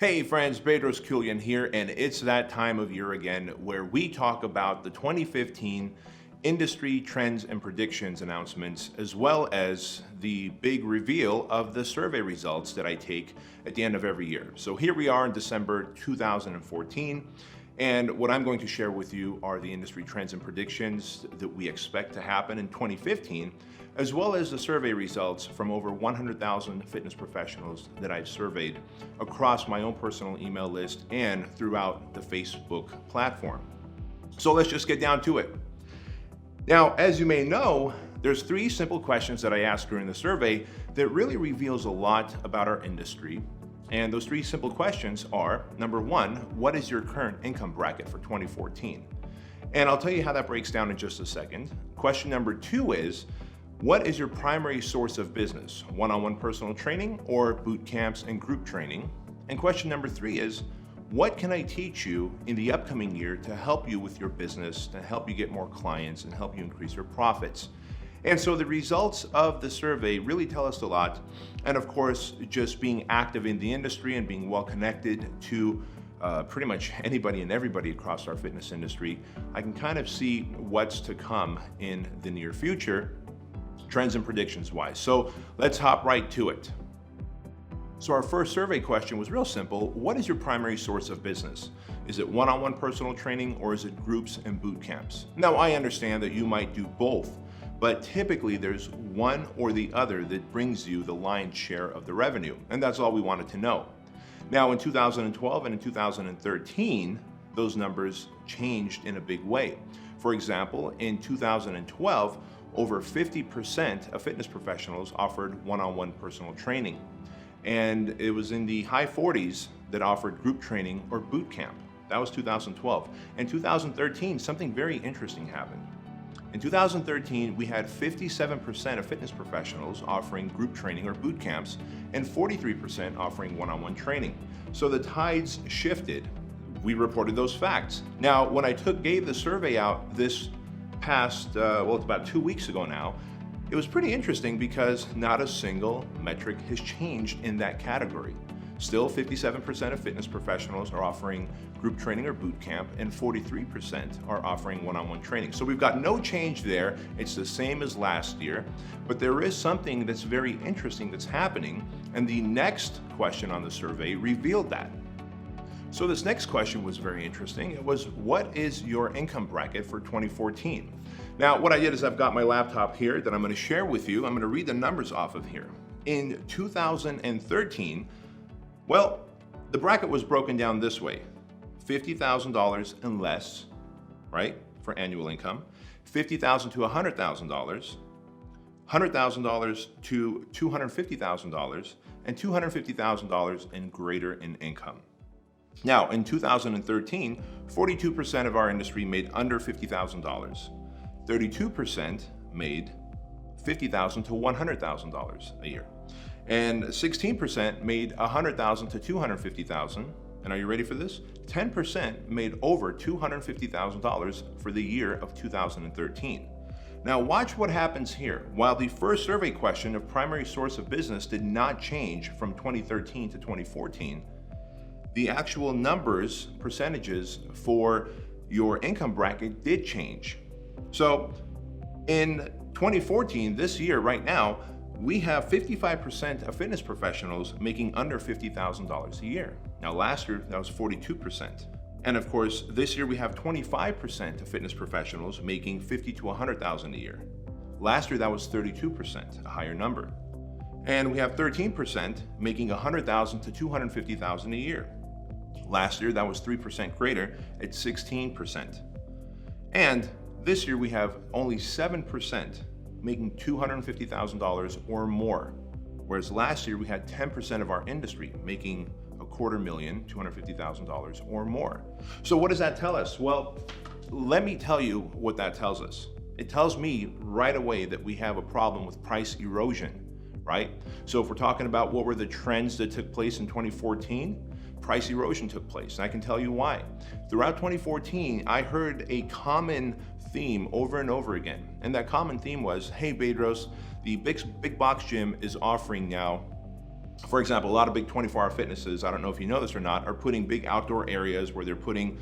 Hey friends, Bedros Keuilian here, and it's that time of year again where we talk about the 2015 industry trends and predictions announcements, as well as the big reveal of the survey results that I take at the end of every year. So here we are in December 2014, and what I'm going to share with you are the industry trends and predictions that we expect to happen in 2015, as well as the survey results from over 100,000 fitness professionals that I've surveyed across my own personal email list and throughout the Facebook platform. So let's just get down to it. Now, as you may know, there's three simple questions that I ask during the survey that really reveals a lot about our industry. And those three simple questions are, number one, what is your current income bracket for 2014? And I'll tell you how that breaks down in just a second. Question number two is, what is your primary source of business? One-on-one personal training or boot camps and group training? And question number three is, what can I teach you in the upcoming year to help you with your business, to help you get more clients and help you increase your profits? And so the results of the survey really tell us a lot. And of course, just being active in the industry and being well connected to pretty much anybody and everybody across our fitness industry, I can kind of see what's to come in the near future, trends and predictions wise. So let's hop right to it. So our first survey question was real simple. What is your primary source of business? Is it one-on-one personal training or is it groups and boot camps? Now, I understand that you might do both, but typically there's one or the other that brings you the lion's share of the revenue, and that's all we wanted to know. Now, in 2012 and in 2013, those numbers changed in a big way. For example, in 2012, over 50% of fitness professionals offered one-on-one personal training. And it was in the high 40s that offered group training or boot camp. That was 2012. In 2013, something very interesting happened. In 2013, we had 57% of fitness professionals offering group training or boot camps and 43% offering one-on-one training. So the tides shifted. We reported those facts. Now, when I gave the survey out this past, it's about 2 weeks ago now, it was pretty interesting because not a single metric has changed in that category. Still, 57% of fitness professionals are offering group training or boot camp, and 43% are offering one-on-one training. So we've got no change there. It's the same as last year, but there is something that's very interesting that's happening, and the next question on the survey revealed that. So this next question was very interesting. It was, what is your income bracket for 2014? Now, what I did is I've got my laptop here that I'm going to share with you. I'm going to read the numbers off of here. In 2013, well, the bracket was broken down this way. $50,000 and less, right, for annual income. $50,000 to $100,000. $100,000 to $250,000, and $250,000 and greater in income. Now, in 2013, 42% of our industry made under $50,000. 32% made $50,000 to $100,000 a year. And 16% made $100,000 to $250,000. And are you ready for this? 10% made over $250,000 for the year of 2013. Now watch what happens here. While the first survey question of primary source of business did not change from 2013 to 2014, the actual numbers, percentages for your income bracket did change. So in 2014, this year, right now, we have 55% of fitness professionals making under $50,000 a year. Now last year, that was 42%. And of course, this year we have 25% of fitness professionals making $50,000 to $100,000 a year. Last year, that was 32%, a higher number. And we have 13% making $100,000 to $250,000 a year. Last year, that was 3% greater at 16%. And this year, we have only 7% making $250,000 or more, whereas last year we had 10% of our industry making $250,000, $250,000 or more. So what does that tell us? Well, let me tell you what that tells us. It tells me right away that we have a problem with price erosion, right? So if we're talking about what were the trends that took place in 2014, price erosion took place, and I can tell you why. Throughout 2014, I heard a common theme over and over again, and that common theme was, hey Bedros, the big box gym is offering now For example, a lot of big 24-hour fitnesses, I don't know if you know this or not, are putting big outdoor areas where they're putting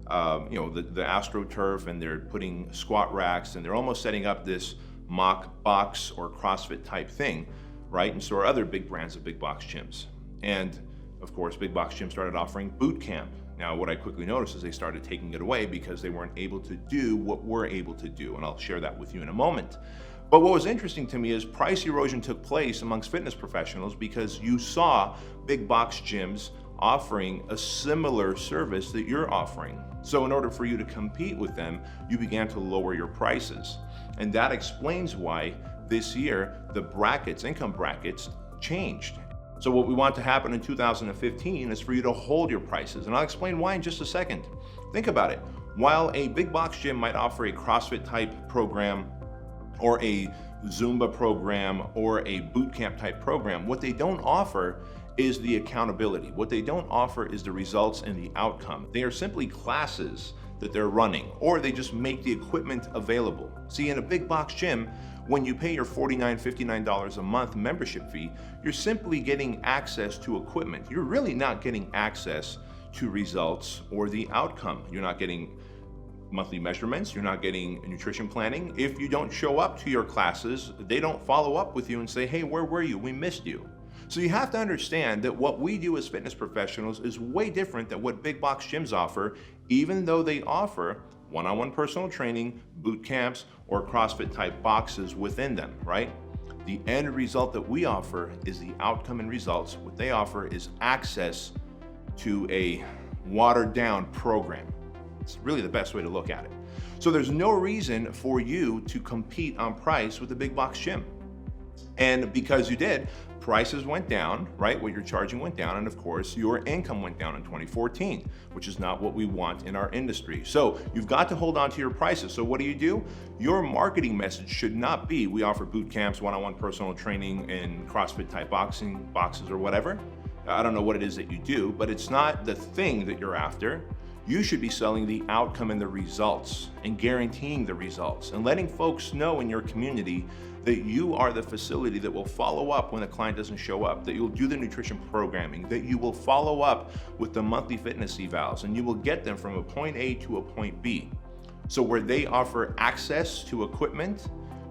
the AstroTurf, and they're putting squat racks, and they're almost setting up this mock box or CrossFit type thing, right? And so are other big brands of big box gyms. And of course, big box gyms started offering boot camp. Now, what I quickly noticed is they started taking it away because they weren't able to do what we're able to do, and I'll share that with you in a moment. But what was interesting to me is price erosion took place amongst fitness professionals because you saw big box gyms offering a similar service that you're offering. So in order for you to compete with them, you began to lower your prices. And that explains why this year the income brackets changed. So what we want to happen in 2015 is for you to hold your prices. And I'll explain why in just a second. Think about it. While a big box gym might offer a CrossFit type program or a Zumba program or a boot camp type program, what they don't offer is the accountability. What they don't offer is the results and the outcome. They are simply classes that they're running, or they just make the equipment available. See, in a big box gym, when you pay your $49, $59 a month membership fee, you're simply getting access to equipment. You're really not getting access to results or the outcome. You're not getting monthly measurements, you're not getting nutrition planning. If you don't show up to your classes, they don't follow up with you and say, hey, where were you? We missed you. So you have to understand that what we do as fitness professionals is way different than what big box gyms offer, even though they offer one-on-one personal training, boot camps, or CrossFit type boxes within them, right? The end result that we offer is the outcome and results. What they offer is access to a watered down program. It's really the best way to look at it. So there's no reason for you to compete on price with a big box gym. And because you did, prices went down, right? What you're charging went down, and of course, your income went down in 2014, which is not what we want in our industry. So you've got to hold on to your prices. So what do? Your marketing message should not be, we offer boot camps, one-on-one personal training, and CrossFit type boxes or whatever. I don't know what it is that you do, but it's not the thing that you're after. You should be selling the outcome and the results and guaranteeing the results and letting folks know in your community that you are the facility that will follow up when the client doesn't show up, that you'll do the nutrition programming, that you will follow up with the monthly fitness evals, and you will get them from a point A to a point B. So where they offer access to equipment,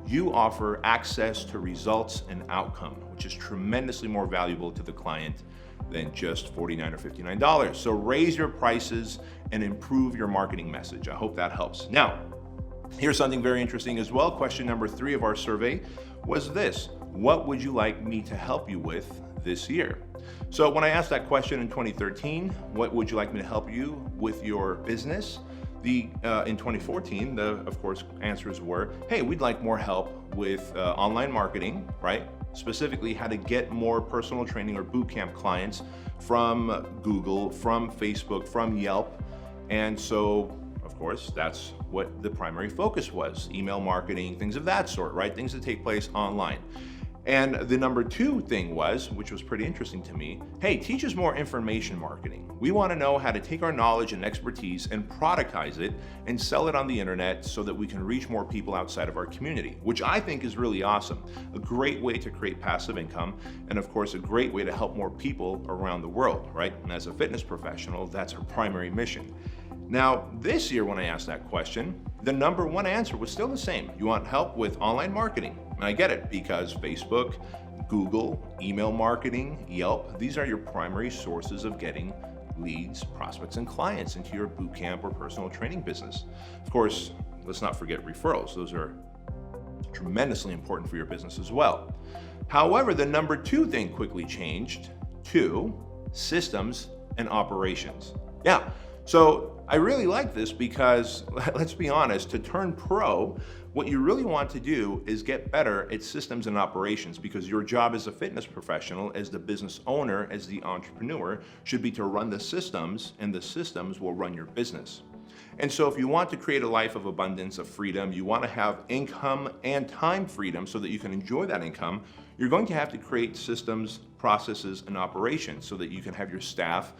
you offer access to results and outcome, which is tremendously more valuable to the client than just $49 or $59. So raise your prices and improve your marketing message. I hope that helps. Now, here's something very interesting as well. Question number 3 of our survey was this: what would you like me to help you with this year? So when I asked that question in 2013, what would you like me to help you with your business? In 2014, of course, answers were, hey, we'd like more help with online marketing, right? Specifically how to get more personal training or bootcamp clients from Google, from Facebook, from Yelp. And so, of course, that's what the primary focus was: email marketing, things of that sort, right? Things that take place online. And the number 2 thing was, which was pretty interesting to me, hey, teach us more information marketing. We want to know how to take our knowledge and expertise and productize it and sell it on the internet so that we can reach more people outside of our community, which I think is really awesome. A great way to create passive income, and of course, a great way to help more people around the world, right? And as a fitness professional, that's our primary mission. Now, this year when I asked that question, the number 1 answer was still the same. You want help with online marketing. And I get it, because Facebook, Google, email marketing, Yelp, these are your primary sources of getting leads, prospects, and clients into your bootcamp or personal training business. Of course, let's not forget referrals. Those are tremendously important for your business as well. However, the number 2 thing quickly changed to systems and operations. Yeah. So I really like this because, let's be honest, to turn pro, what you really want to do is get better at systems and operations, because your job as a fitness professional, as the business owner, as the entrepreneur, should be to run the systems, and the systems will run your business. And so if you want to create a life of abundance, of freedom, you want to have income and time freedom so that you can enjoy that income, you're going to have to create systems, processes, and operations so that you can have your staff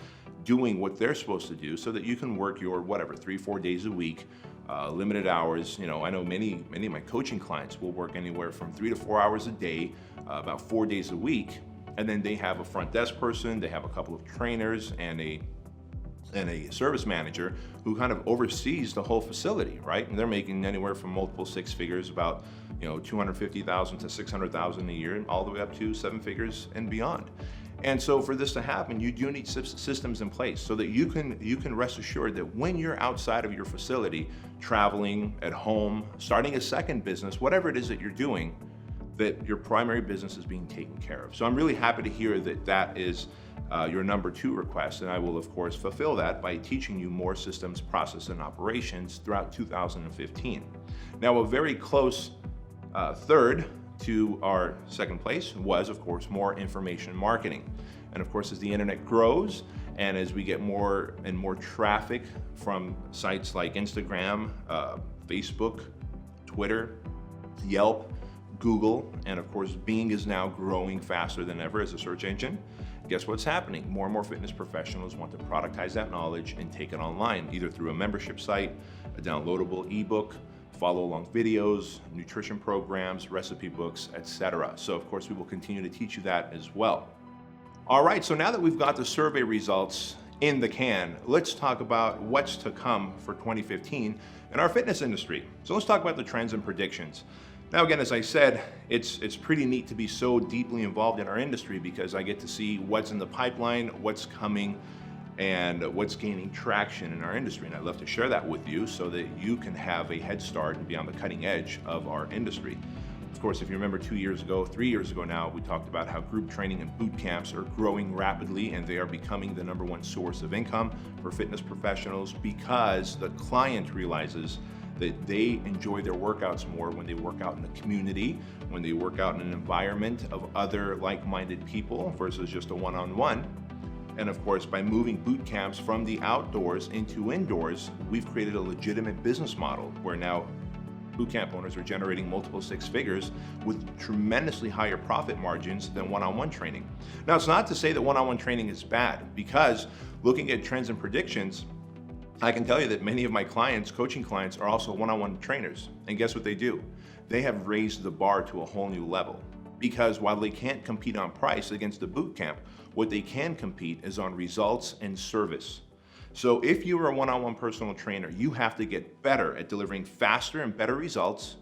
doing what they're supposed to do, so that you can work your 3-4 days a week, limited hours. I know many of my coaching clients will work anywhere from 3 to 4 hours a day, about 4 days a week, and then they have a front desk person, they have a couple of trainers and a service manager who kind of oversees the whole facility, right? And they're making anywhere from multiple six figures, about 250,000 to 600,000 a year, all the way up to seven figures and beyond. And so for this to happen, you do need systems in place so that you can rest assured that when you're outside of your facility, traveling, at home, starting a second business, whatever it is that you're doing, that your primary business is being taken care of. So I'm really happy to hear that that is your number 2 request, and I will of course fulfill that by teaching you more systems, process, and operations throughout 2015. Now, a very close third to our second place was, of course, more information marketing. And of course, as the internet grows and as we get more and more traffic from sites like Instagram, Facebook, Twitter, Yelp, Google, and of course, Bing is now growing faster than ever as a search engine. Guess what's happening? More and more fitness professionals want to productize that knowledge and take it online, either through a membership site, a downloadable ebook, follow along videos, nutrition programs, recipe books, etc. So of course, we will continue to teach you that as well. All right, so now that we've got the survey results in the can, let's talk about what's to come for 2015 in our fitness industry. So let's talk about the trends and predictions. Now again, as I said, it's pretty neat to be so deeply involved in our industry because I get to see what's in the pipeline, what's coming, and what's gaining traction in our industry. And I'd love to share that with you so that you can have a head start and be on the cutting edge of our industry. Of course, if you remember 3 years ago now, we talked about how group training and boot camps are growing rapidly, and they are becoming the number 1 source of income for fitness professionals because the client realizes that they enjoy their workouts more when they work out in a community, when they work out in an environment of other like-minded people versus just a one-on-one. And of course, by moving boot camps from the outdoors into indoors, we've created a legitimate business model where now boot camp owners are generating multiple six figures with tremendously higher profit margins than one-on-one training. Now, it's not to say that one-on-one training is bad, because looking at trends and predictions, I can tell you that many of my clients, coaching clients, are also one-on-one trainers. And guess what they do? They have raised the bar to a whole new level. Because while they can't compete on price against the boot camp, what they can compete is on results and service. So if you are a one-on-one personal trainer, you have to get better at delivering faster and better results,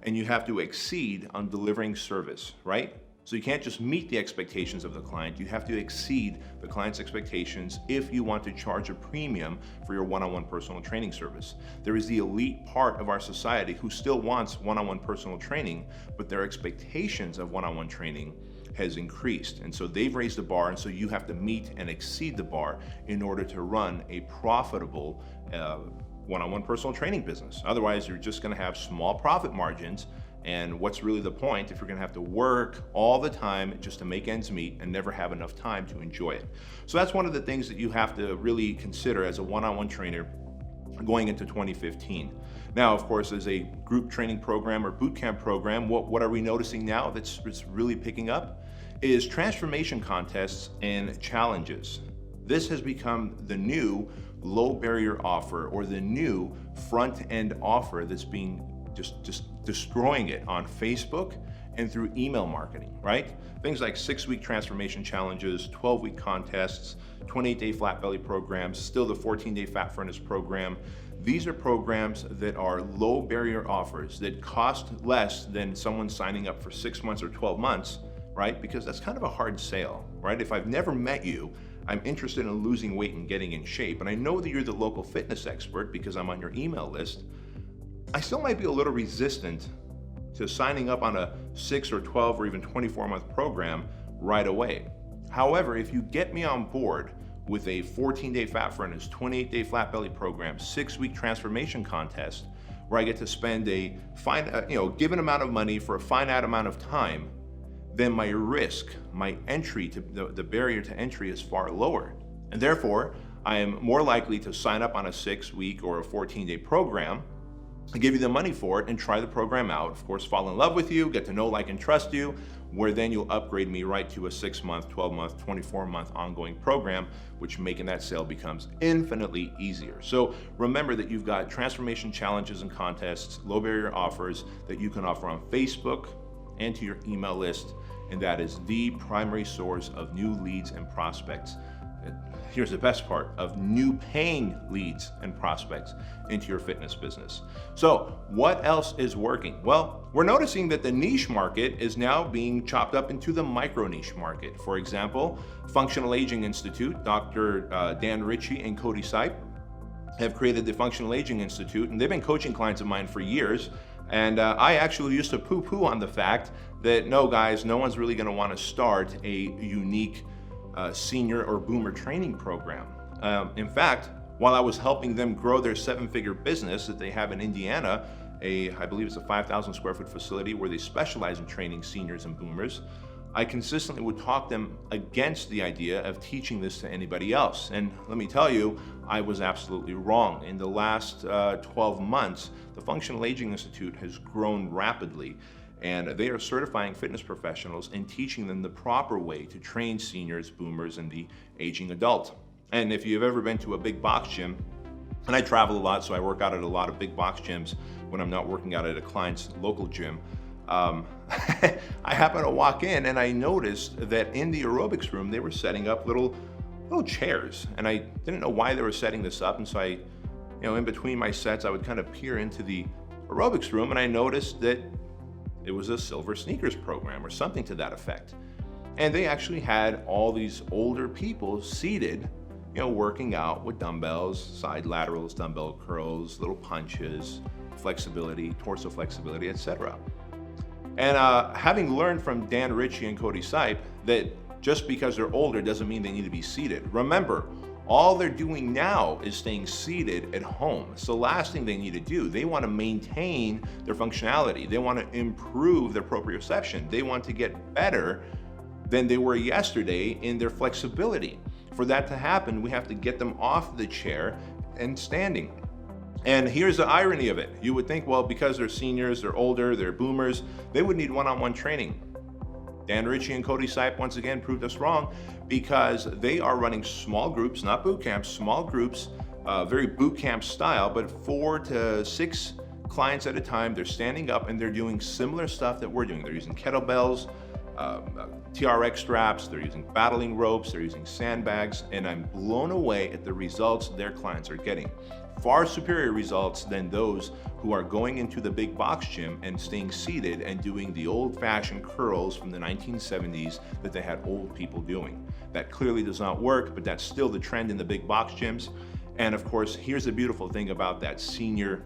and you have to exceed on delivering service, right? So you can't just meet the expectations of the client, you have to exceed the client's expectations if you want to charge a premium for your one-on-one personal training service. There is the elite part of our society who still wants one-on-one personal training, but their expectations of one-on-one training has increased. And so they've raised the bar, and so you have to meet and exceed the bar in order to run a profitable one-on-one personal training business. Otherwise, you're just gonna have small profit margins. And what's really the point if you're gonna have to work all the time just to make ends meet and never have enough time to enjoy it? So that's one of the things that you have to really consider as a one-on-one trainer going into 2015. Now, of course, as a group training program or boot camp program, what are we noticing now that's really picking up is transformation contests and challenges. This has become the new low barrier offer, or the new front end offer that's being just destroying it on Facebook and through email marketing, right? Things like 6-week transformation challenges, 12-week contests, 28-day flat belly programs, still the 14-day fat furnace program. These are programs that are low barrier offers that cost less than someone signing up for 6 months or 12 months, right? Because that's kind of a hard sale, right? If I've never met you, I'm interested in losing weight and getting in shape, and I know that you're the local fitness expert because I'm on your email list, I still might be a little resistant to signing up on a 6 or 12 or even 24-month program right away. However, if you get me on board with a 14-day fat furnace, 28-day flat belly program, 6-week transformation contest, where I get to spend a given amount of money for a finite amount of time, then my risk, my entry to the barrier to entry is far lower. And therefore, I am more likely to sign up on a 6-week or a 14-day program, I give you the money for it and try the program out. Of course, fall in love with you, get to know, like, and trust you, where then you'll upgrade me right to a 6-month, 12-month, 24-month ongoing program, which making that sale becomes infinitely easier. So remember that you've got transformation challenges and contests, low barrier offers that you can offer on Facebook and to your email list. and that is the primary source of new leads and prospects. Here's the best part, of new paying leads and prospects into your fitness business. So what else is working? Well, we're noticing that the niche market is now being chopped up into the micro niche market. For example, Functional Aging Institute, Dr. Dan Ritchie and Cody Sipe have created the Functional Aging Institute, and they've been coaching clients of mine for years. And I actually used to poo-poo on the fact that, no guys, no one's really gonna wanna start a unique senior or boomer training program. In fact, while I was helping them grow their 7-figure business that they have in Indiana, I believe it's a 5,000 square foot facility where they specialize in training seniors and boomers, I consistently would talk them against the idea of teaching this to anybody else. And let me tell you, I was absolutely wrong. In the last 12 months, the Functional Aging Institute has grown rapidly, and they are certifying fitness professionals and teaching them the proper way to train seniors, boomers, and the aging adult. And if you've ever been to a big box gym, and I travel a lot, so I work out at a lot of big box gyms when I'm not working out at a client's local gym, I happened to walk in and I noticed that in the aerobics room, they were setting up little chairs, and I didn't know why they were setting this up. And so I, in between my sets, I would kind of peer into the aerobics room, and I noticed that it was a silver sneakers program or something to that effect. And they actually had all these older people seated, working out with dumbbells, side laterals, dumbbell curls, little punches, flexibility, torso flexibility, etc. And having learned from Dan Ritchie and Cody Sipe that just because they're older doesn't mean they need to be seated. Remember, all they're doing now is staying seated at home. So last thing they need to do, they want to maintain their functionality. They want to improve their proprioception. They want to get better than they were yesterday in their flexibility. For that to happen, we have to get them off the chair and standing. And here's the irony of it. You would think, well, because they're seniors, they're older, they're boomers, they would need one-on-one training. Dan Ritchie and Cody Sipe once again proved us wrong, because they are running small groups, not boot camps, small groups, very boot camp style, but 4 to 6 clients at a time. They're standing up and they're doing similar stuff that we're doing. They're using kettlebells, TRX straps, they're using battling ropes, they're using sandbags, and I'm blown away at the results their clients are getting. Far superior results than those who are going into the big box gym and staying seated and doing the old-fashioned curls from the 1970s that they had old people doing. That clearly does not work, but that's still the trend in the big box gyms. And of course, here's the beautiful thing about that senior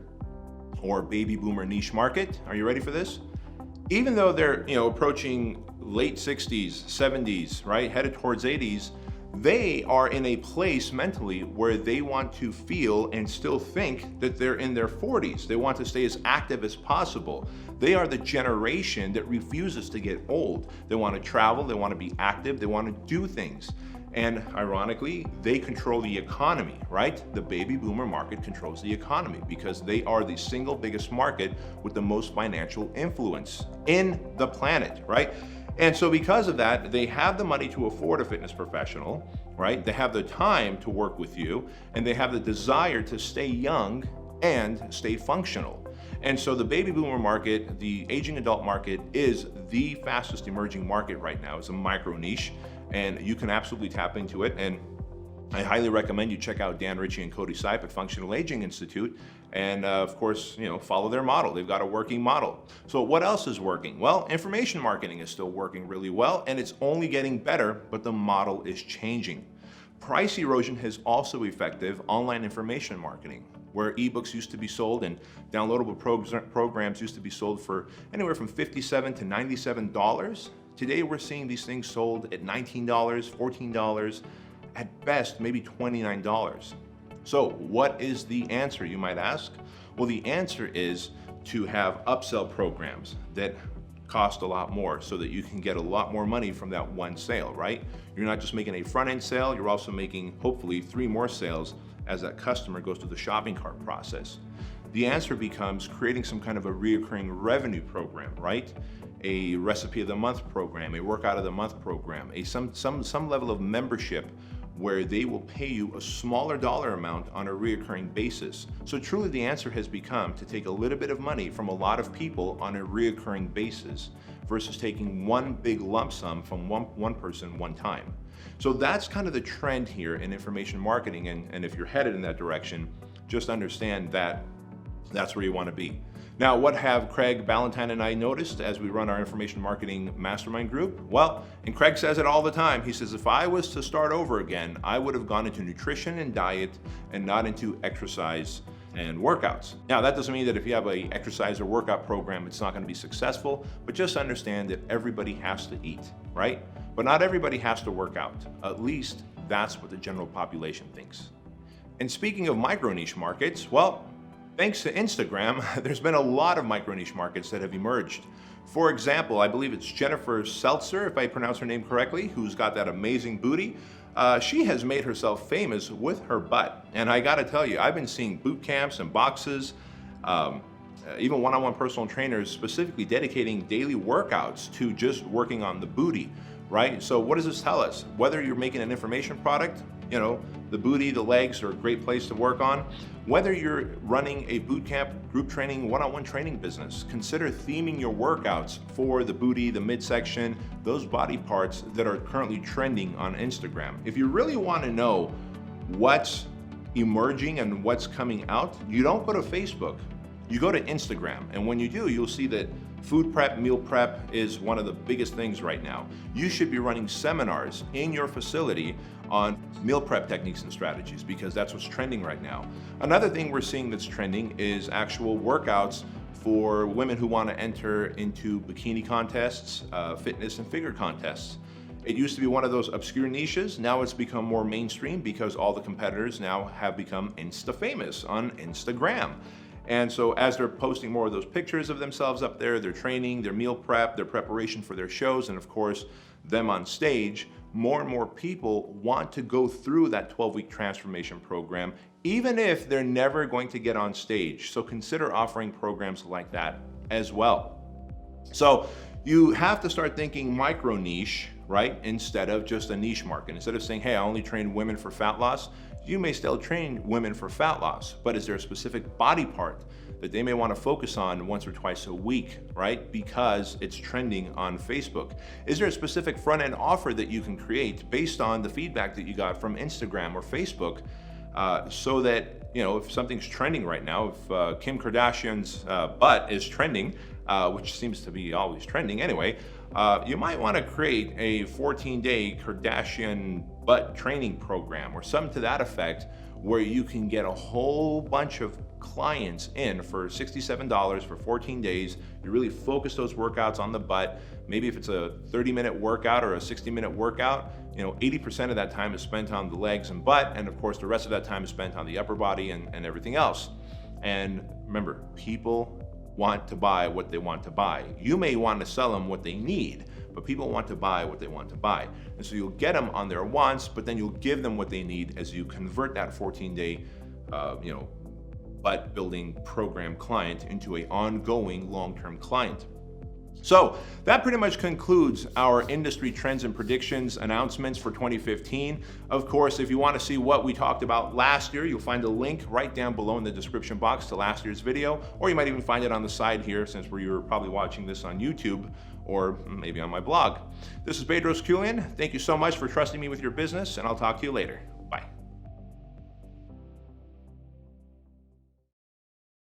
or baby boomer niche market. Are you ready for this? Even though they're approaching late 60s, 70s, right, headed towards 80s, they are in a place mentally where they want to feel and still think that they're in their 40s. They want to stay as active as possible. They are the generation that refuses to get old. They want to travel, they want to be active, they want to do things. And ironically, they control the economy, right? The baby boomer market controls the economy because they are the single biggest market with the most financial influence in the planet, right? And so because of that, they have the money to afford a fitness professional, right? They have the time to work with you, and they have the desire to stay young and stay functional. And so the baby boomer market, the aging adult market, is the fastest emerging market right now. It's a micro niche, and you can absolutely tap into it. And I highly recommend you check out Dan Ritchie and Cody Sipe at Functional Aging Institute, and of course, follow their model. They've got a working model. So what else is working? Well, information marketing is still working really well, and it's only getting better, but the model is changing. Price erosion has also effective online information marketing, where ebooks used to be sold and downloadable programs used to be sold for anywhere from $57 to $97. Today, we're seeing these things sold at $19, $14, at best, maybe $29. So what is the answer, you might ask? Well, the answer is to have upsell programs that cost a lot more so that you can get a lot more money from that one sale, right? You're not just making a front-end sale, you're also making, hopefully, 3 more sales as that customer goes through the shopping cart process. The answer becomes creating some kind of a recurring revenue program, right? A recipe of the month program, a workout of the month program, some level of membership where they will pay you a smaller dollar amount on a reoccurring basis. So truly the answer has become to take a little bit of money from a lot of people on a reoccurring basis versus taking one big lump sum from one person one time. So that's kind of the trend here in information marketing, and if you're headed in that direction, just understand that that's where you want to be. Now, what have Craig Ballantyne and I noticed as we run our information marketing mastermind group? Well, and Craig says it all the time. He says, if I was to start over again, I would have gone into nutrition and diet and not into exercise and workouts. Now, that doesn't mean that if you have an exercise or workout program, it's not going to be successful, but just understand that everybody has to eat, right? But not everybody has to work out. At least that's what the general population thinks. And speaking of micro niche markets, well, thanks to Instagram, there's been a lot of micro niche markets that have emerged. For example, I believe it's Jennifer Seltzer, if I pronounce her name correctly, who's got that amazing booty. She has made herself famous with her butt. And I gotta tell you, I've been seeing boot camps and boxes, even one-on-one personal trainers specifically dedicating daily workouts to just working on the booty, right? So what does this tell us? Whether you're making an information product, you know, the booty, the legs are a great place to work on. Whether you're running a boot camp, group training, one-on-one training business, consider theming your workouts for the booty, the midsection, those body parts that are currently trending on Instagram. If you really want to know what's emerging and what's coming out, you don't go to Facebook, you go to Instagram. And when you do, you'll see that food prep, meal prep is one of the biggest things right now. You should be running seminars in your facility on meal prep techniques and strategies because that's what's trending right now. Another thing we're seeing that's trending is actual workouts for women who want to enter into bikini contests, fitness and figure contests. It used to be one of those obscure niches. Now it's become more mainstream because all the competitors now have become Insta famous on Instagram. And so as they're posting more of those pictures of themselves up there, their training, their meal prep, their preparation for their shows, and of course, them on stage, more and more people want to go through that 12-week transformation program, even if they're never going to get on stage. So consider offering programs like that as well. So you have to start thinking micro niche, right? Instead of just a niche market. Instead of saying, hey, I only train women for fat loss, you may still train women for fat loss, but is there a specific body part that they may want to focus on once or twice a week, right? Because it's trending on Facebook. Is there a specific front end offer that you can create based on the feedback that you got from Instagram or Facebook so that, you know, if something's trending right now, if Kim Kardashian's butt is trending, which seems to be always trending anyway, you might want to create a 14-day Kardashian butt training program or something to that effect where you can get a whole bunch of clients in for $67 for 14 days. You really focus those workouts on the butt. Maybe if it's a 30-minute workout or a 60-minute workout, you know, 80% of that time is spent on the legs and butt, and of course the rest of that time is spent on the upper body and everything else. And remember, people want to buy what they want to buy. You may want to sell them what they need, but people want to buy what they want to buy. And so you'll get them on their wants, but then you'll give them what they need as you convert that 14-day, butt building program client into an ongoing long-term client. So that pretty much concludes our industry trends and predictions announcements for 2015. Of course, if you want to see what we talked about last year, you'll find a link right down below in the description box to last year's video, or you might even find it on the side here since you're probably watching this on YouTube or maybe on my blog. This is Bedros Keuilian. Thank you so much for trusting me with your business, and I'll talk to you later.